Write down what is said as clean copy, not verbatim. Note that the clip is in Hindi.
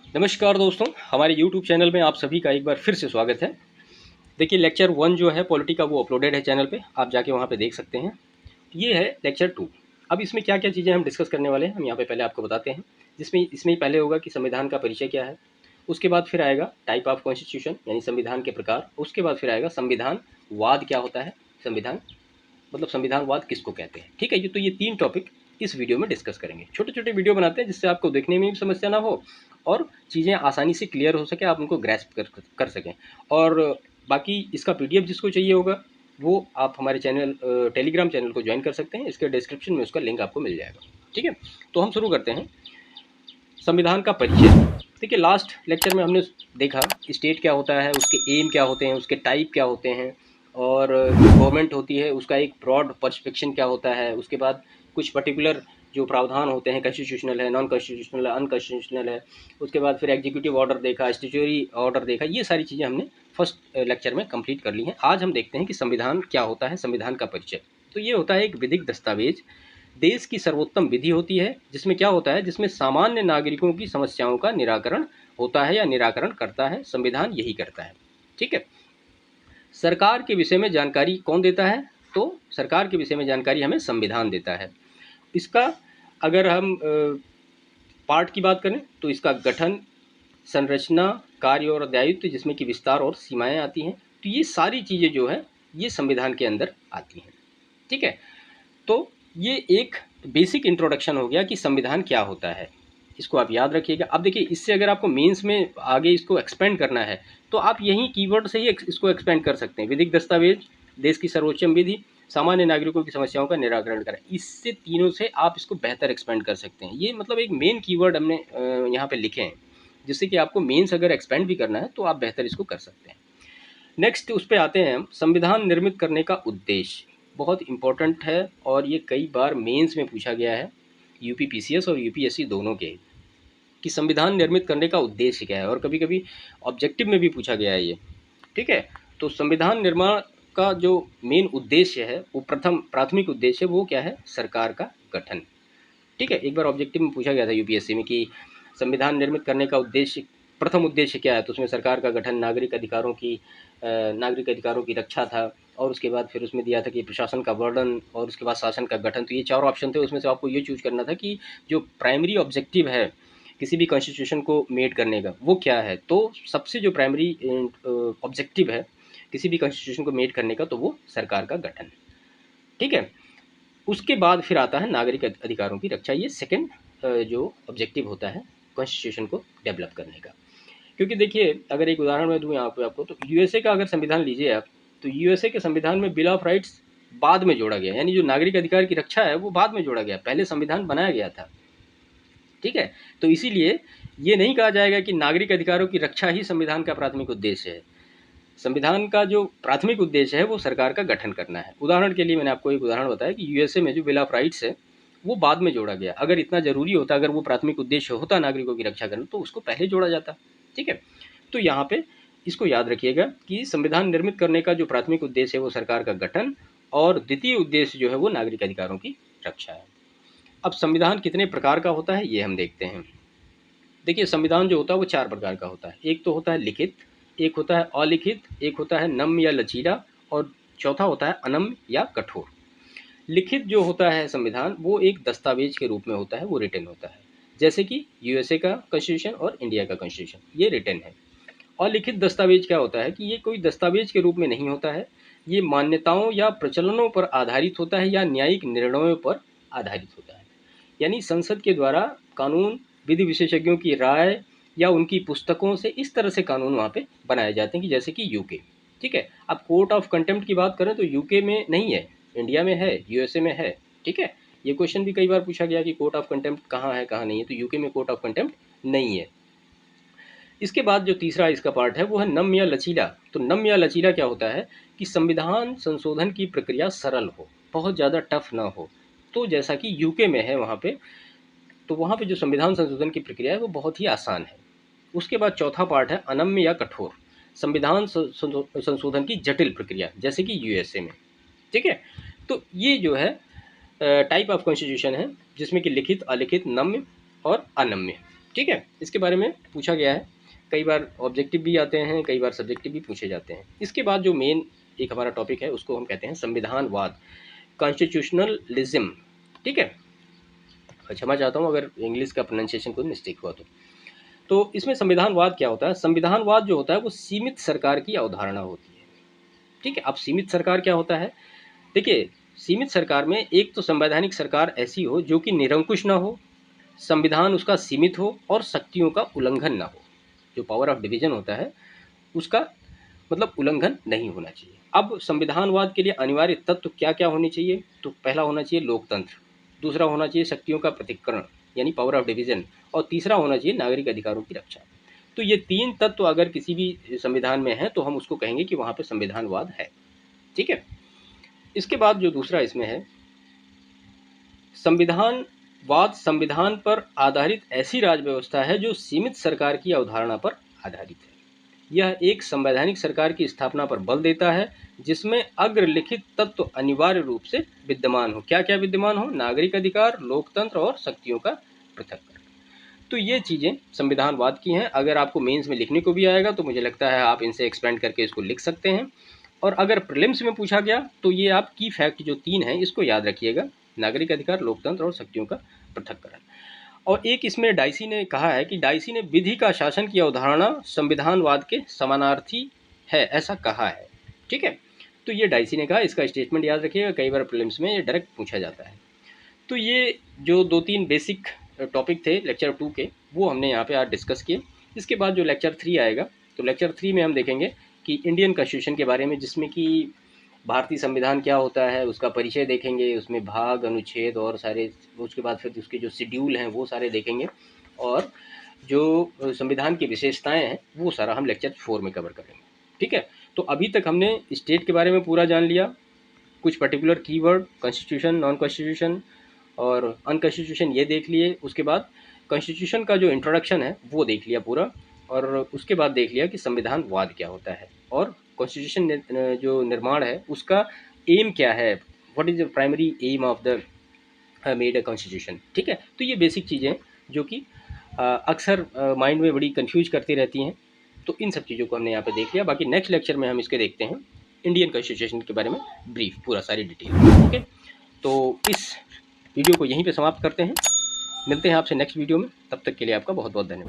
नमस्कार दोस्तों, हमारे YouTube चैनल में आप सभी का एक बार फिर से स्वागत है। देखिए लेक्चर 1 जो है पॉलिटी का वो अपलोडेड है चैनल पे, आप जाके वहाँ पे देख सकते हैं। ये है लेक्चर 2। अब इसमें क्या-क्या चीज़ें हम डिस्कस करने वाले हैं, हम यहाँ पे पहले आपको बताते हैं। इसमें पहले होगा कि संविधान का परिचय क्या है, उसके बाद फिर आएगा टाइप ऑफ कॉन्स्टिट्यूशन यानी संविधान के प्रकार, उसके बाद फिर आएगा संविधानवाद क्या होता है, संविधान मतलब संविधानवाद किसको कहते हैं। ठीक है, ये तो ये 3 टॉपिक इस वीडियो में डिस्कस करेंगे। छोटे-छोटे वीडियो बनाते हैं जिससे आपको देखने में भी समस्या ना हो और चीज़ें आसानी से क्लियर हो सके, आप उनको ग्रैस्प कर सकें। और बाकी इसका पीडीएफ जिसको चाहिए होगा वो आप हमारे चैनल टेलीग्राम चैनल को ज्वाइन कर सकते हैं, इसके डिस्क्रिप्शन में उसका लिंक आपको मिल जाएगा। ठीक है, तो हम शुरू करते हैं संविधान का परिचय। देखिए लास्ट लेक्चर में हमने देखा स्टेट क्या होता है, उसके एम क्या होते हैं, उसके टाइप क्या होते हैं, और गवर्नमेंट होती है उसका एक ब्रॉड पर्सपेक्शन क्या होता है। उसके बाद कुछ पर्टिकुलर जो प्रावधान होते हैं, कॉन्स्टिट्यूशनल है, नॉन कॉन्स्टिट्यूशनल है, अनकॉन्स्टिट्यूशनल है। उसके बाद फिर एग्जीक्यूटिव ऑर्डर देखा, स्टैट्यूटरी ऑर्डर देखा, ये सारी चीज़ें हमने फर्स्ट लेक्चर में कंप्लीट कर ली हैं। आज हम देखते हैं कि संविधान क्या होता है, संविधान का परिचय। तो ये होता है एक विधिक दस्तावेज, देश की सर्वोत्तम विधि होती है, जिसमें क्या होता है, जिसमें सामान्य नागरिकों की समस्याओं का निराकरण होता है या निराकरण करता है। संविधान यही करता है। ठीक है, सरकार के विषय में जानकारी कौन देता है, तो सरकार के विषय में जानकारी हमें संविधान देता है। इसका अगर हम पार्ट की बात करें तो इसका गठन, संरचना, कार्य और दायित्व, जिसमें कि विस्तार और सीमाएं आती हैं। तो ये सारी चीज़ें जो है ये संविधान के अंदर आती हैं। ठीक है, तो ये एक बेसिक इंट्रोडक्शन हो गया कि संविधान क्या होता है, इसको आप याद रखिएगा। अब देखिए इससे अगर आपको मेंस में आगे इसको एक्सपेंड करना है तो आप यही कीवर्ड से ही इसको एक्सपेंड कर सकते हैं। विधिक दस्तावेज, देश की सर्वोच्चम विधि, सामान्य नागरिकों की समस्याओं का निराकरण करें, इससे तीनों से आप इसको बेहतर एक्सपेंड कर सकते हैं। ये मतलब एक मेन कीवर्ड हमने यहाँ पे लिखे हैं, जिससे कि आपको मेंस अगर एक्सपेंड भी करना है तो आप बेहतर इसको कर सकते हैं। नेक्स्ट उस पर आते हैं हम, संविधान निर्मित करने का उद्देश्य बहुत इंपॉर्टेंट है और ये कई बार मेंस में पूछा गया है, यूपी पीसीएस और यूपीएससी दोनों के, कि संविधान निर्मित करने का उद्देश्य क्या है, और कभी कभी ऑब्जेक्टिव में भी पूछा गया है ये। ठीक है, तो संविधान निर्माण का जो मेन उद्देश्य है, वो प्राथमिक उद्देश्य है, वो क्या है, सरकार का गठन। ठीक है, एक बार ऑब्जेक्टिव में पूछा गया था यूपीएससी में कि संविधान निर्मित करने का उद्देश्य, प्रथम उद्देश्य क्या है, तो उसमें सरकार का गठन, नागरिक अधिकारों की रक्षा था, और उसके बाद फिर उसमें दिया था कि प्रशासन का वर्णन, और उसके बाद शासन का गठन। तो ये 4 ऑप्शन थे, उसमें से आपको ये चूज करना था कि जो प्राइमरी ऑब्जेक्टिव है किसी भी कॉन्स्टिट्यूशन को मेड करने का वो क्या है। तो सबसे जो प्राइमरी ऑब्जेक्टिव है किसी भी कॉन्स्टिट्यूशन को मेड करने का, तो वो सरकार का गठन। ठीक है, उसके बाद फिर आता है नागरिक अधिकारों की रक्षा, ये सेकंड जो ऑब्जेक्टिव होता है कॉन्स्टिट्यूशन को डेवलप करने का। क्योंकि देखिए अगर एक उदाहरण मैं दूं यहाँ पे आपको, तो यूएसए का अगर संविधान लीजिए आप, तो यूएसए के संविधान में बिल ऑफ राइट्स बाद में जोड़ा गया, यानी जो नागरिक अधिकार की रक्षा है वो बाद में जोड़ा गया, पहले संविधान बनाया गया था। ठीक है, तो इसीलिए ये नहीं कहा जाएगा कि नागरिक अधिकारों की रक्षा ही संविधान का प्राथमिक उद्देश्य है। संविधान का जो प्राथमिक उद्देश्य है वो सरकार का गठन करना है। उदाहरण के लिए मैंने आपको एक उदाहरण बताया कि यूएसए में जो बिल ऑफ राइट्स है वो बाद में जोड़ा गया, अगर इतना जरूरी होता, अगर वो प्राथमिक उद्देश्य होता नागरिकों की रक्षा करना, तो उसको पहले जोड़ा जाता। ठीक है, तो यहाँ पे इसको याद रखिएगा कि संविधान निर्मित करने का जो प्राथमिक उद्देश्य है वो सरकार का गठन, और द्वितीय उद्देश्य जो है वो नागरिक अधिकारों की रक्षा है। अब संविधान कितने प्रकार का होता है ये हम देखते हैं। देखिए संविधान जो होता है वो 4 प्रकार का होता है। एक तो होता है लिखित, एक होता है अलिखित, एक होता है नम्य या लचीला, और चौथा होता है अनम्य या कठोर। लिखित जो होता है संविधान वो एक दस्तावेज के रूप में होता है, वो रिटन होता है, जैसे कि यूएसए का कॉन्स्टिट्यूशन और इंडिया का कॉन्स्टिट्यूशन, ये रिटन है। अलिखित दस्तावेज क्या होता है कि ये कोई दस्तावेज के रूप में नहीं होता है, ये मान्यताओं या प्रचलनों पर आधारित होता है या न्यायिक निर्णयों पर आधारित होता है। यानी संसद के द्वारा कानून, विधि विशेषज्ञों की राय या उनकी पुस्तकों से इस तरह से कानून वहाँ पे बनाए जाते हैं कि जैसे कि यूके। ठीक है, अब कोर्ट ऑफ कंटेम्प्ट की बात करें तो यूके में नहीं है, इंडिया में है, यूएसए में है। ठीक है, ये क्वेश्चन भी कई बार पूछा गया कि कोर्ट ऑफ कंटेम्प्ट कहाँ है कहाँ नहीं है, तो यूके में कोर्ट ऑफ कंटेम्प्ट नहीं है। इसके बाद जो तीसरा इसका पार्ट है वो है नम्य या लचीला। तो नम्य या लचीला क्या होता है कि संविधान संशोधन की प्रक्रिया सरल हो, बहुत ज़्यादा टफ ना हो। तो जैसा कि यूके में है वहाँ पे, तो वहाँ पे जो संविधान संशोधन की प्रक्रिया है वो बहुत ही आसान है। उसके बाद चौथा पार्ट है अनम्य या कठोर, संविधान संशोधन की जटिल प्रक्रिया, जैसे कि यूएसए में। ठीक है, तो ये जो है टाइप ऑफ कॉन्स्टिट्यूशन है, जिसमें कि लिखित, अलिखित, नम्य और अनम्य। ठीक है, इसके बारे में पूछा गया है। कई बार ऑब्जेक्टिव भी आते हैं, कई बार सब्जेक्टिव भी पूछे जाते हैं। इसके बाद जो मेन एक हमारा टॉपिक है उसको हम कहते हैं संविधानवाद, कॉन्स्टिट्यूशनलिज्म। ठीक है, क्षमा चाहता हूँ अगर इंग्लिश का प्रोनाउंसिएशन कोई मिस्टेक हुआ तो इसमें संविधानवाद क्या होता है? संविधानवाद जो होता है वो सीमित सरकार की अवधारणा होती है। ठीक है, अब सीमित सरकार क्या होता है? देखिए, सीमित सरकार में एक तो संवैधानिक सरकार ऐसी हो जो कि निरंकुश ना हो, संविधान उसका सीमित हो और शक्तियों का उल्लंघन ना हो। जो पावर ऑफ डिवीजन होता है उसका मतलब उल्लंघन नहीं होना चाहिए। अब संविधानवाद के लिए अनिवार्य तत्व क्या क्या होने चाहिए? तो पहला होना चाहिए लोकतंत्र, दूसरा होना चाहिए शक्तियों का पृथक्करण यानी पावर ऑफ डिवीजन, और तीसरा होना चाहिए नागरिक अधिकारों की रक्षा। तो ये तीन तत्व अगर किसी भी संविधान में है तो हम उसको कहेंगे कि वहाँ पे संविधानवाद है। ठीक है, इसके बाद जो दूसरा इसमें है, संविधानवाद संविधान पर आधारित ऐसी राज व्यवस्था है जो सीमित सरकार की अवधारणा पर आधारित है। यह एक संवैधानिक सरकार की स्थापना पर बल देता है जिसमें अग्रलिखित तत्व अनिवार्य रूप से विद्यमान हो। क्या क्या विद्यमान हो? नागरिक अधिकार, लोकतंत्र और शक्तियों का पृथक्करण। तो ये चीज़ें संविधानवाद की हैं। अगर आपको मेंस में लिखने को भी आएगा तो मुझे लगता है आप इनसे एक्सपेंड करके इसको लिख सकते हैं। और अगर प्रीलिम्स में पूछा गया तो ये आप की फैक्ट जो तीन हैं इसको याद रखिएगा, नागरिक अधिकार, लोकतंत्र और शक्तियों का पृथक्करण। और एक इसमें डाइसी ने कहा है कि डाइसी ने विधि का शासन की अवधारणा संविधानवाद के समानार्थी है, ऐसा कहा है। ठीक है, तो ये डाइसी ने कहा, इसका स्टेटमेंट याद रखिएगा, कई बार प्रीलिम्स में ये डायरेक्ट पूछा जाता है। तो ये जो दो तीन बेसिक टॉपिक थे लेक्चर 2 के वो हमने यहाँ पे आज डिस्कस किए। इसके बाद जो लेक्चर 3 आएगा तो लेक्चर 3 में हम देखेंगे कि इंडियन कॉन्स्टिट्यूशन के बारे में, जिसमें कि भारतीय संविधान क्या होता है उसका परिचय देखेंगे, उसमें भाग, अनुच्छेद और सारे, उसके बाद फिर उसके जो शेड्यूल हैं वो सारे देखेंगे, और जो संविधान की विशेषताएं हैं वो सारा हम लेक्चर 4 में कवर करेंगे। ठीक है, तो अभी तक हमने स्टेट के बारे में पूरा जान लिया, कुछ particular keyword, constitution, non constitution और अनकॉन्स्टिट्यूशन ये देख लिए। उसके बाद कॉन्स्टिट्यूशन का जो इंट्रोडक्शन है वो देख लिया पूरा, और उसके बाद देख लिया कि संविधानवाद क्या होता है और कॉन्स्टिट्यूशन जो निर्माण है उसका एम क्या है, what is the primary aim of the made a constitution. ठीक है, तो ये बेसिक चीज़ें जो कि अक्सर माइंड में बड़ी कंफ्यूज करती रहती हैं, तो इन सब चीज़ों को हमने यहाँ पे देख लिया। बाकी नेक्स्ट लेक्चर में हम इसके देखते हैं इंडियन कॉन्स्टिट्यूशन के बारे में ब्रीफ, पूरा सारी डिटेल। ओके, तो इस वीडियो को यहीं पे समाप्त करते हैं, मिलते हैं आपसे नेक्स्ट वीडियो में, तब तक के लिए आपका बहुत बहुत धन्यवाद।